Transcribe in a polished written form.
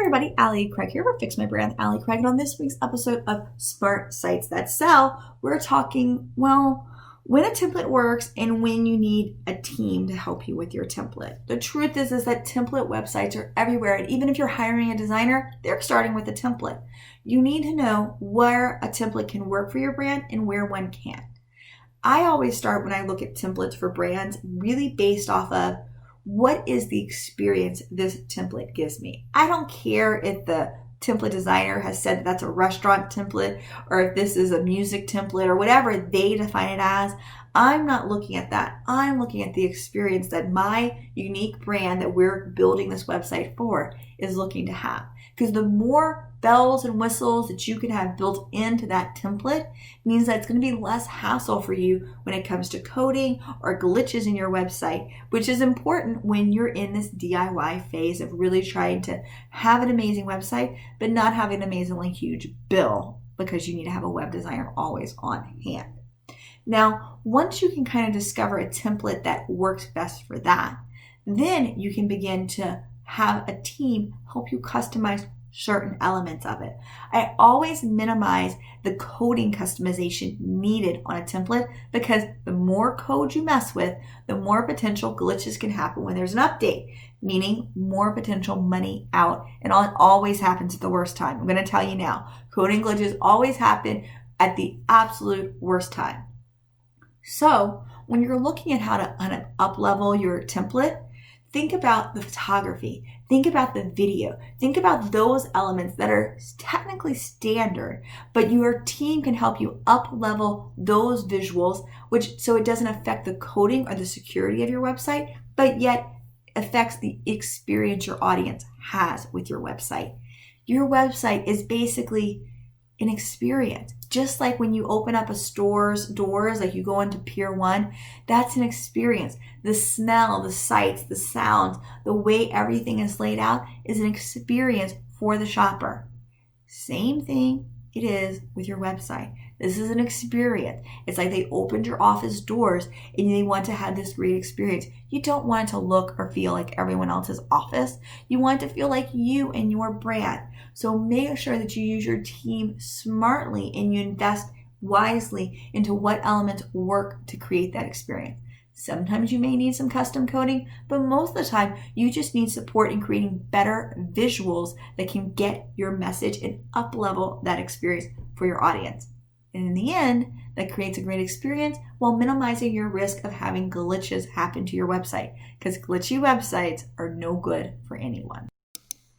everybody, Allie Craig here for Fix My Brand, Allie Craig, and on this week's episode of Smart Sites That Sell, we're talking, well, when a template works and when you need a team to help you with your template. The truth is that template websites are everywhere, and even if you're hiring a designer, they're starting with a template. You need to know where a template can work for your brand and where one can't. I always start when I look at templates for brands really based off of what is the experience this template gives me. I don't care if the template designer has said that that's a restaurant template or if this is a music template or whatever they define it as. I'm not looking at that. I'm looking at the experience that my unique brand that we're building this website for is looking to have. Because the more bells and whistles that you can have built into that template means that it's going to be less hassle for you when it comes to coding or glitches in your website, which is important when you're in this DIY phase of really trying to have an amazing website, but not having an amazingly huge bill because you need to have a web designer always on hand. Now, once you can kind of discover a template that works best for that, then you can begin to have a team help you customize certain elements of it. I always minimize the coding customization needed on a template because the more code you mess with, the more potential glitches can happen when there's an update, meaning more potential money out. And it always happens at the worst time. I'm going to tell you now, coding glitches always happen at the absolute worst time. So when you're looking at how to up-level your template, think about the photography, think about the video, think about those elements that are technically standard, but your team can help you up-level those visuals, so it doesn't affect the coding or the security of your website, but yet affects the experience your audience has with your website. Your website is basically an experience. Just like when you open up a store's doors, like you go into Pier 1, that's an experience. The smell, the sights, the sounds, the way everything is laid out is an experience for the shopper. Same thing it is with your website. This is an experience. It's like they opened your office doors and they want to have this great experience. You don't want it to look or feel like everyone else's office. You want it to feel like you and your brand. So make sure that you use your team smartly and you invest wisely into what elements work to create that experience. Sometimes you may need some custom coding, but most of the time you just need support in creating better visuals that can get your message and up-level that experience for your audience. And in the end, that creates a great experience while minimizing your risk of having glitches happen to your website, because glitchy websites are no good for anyone.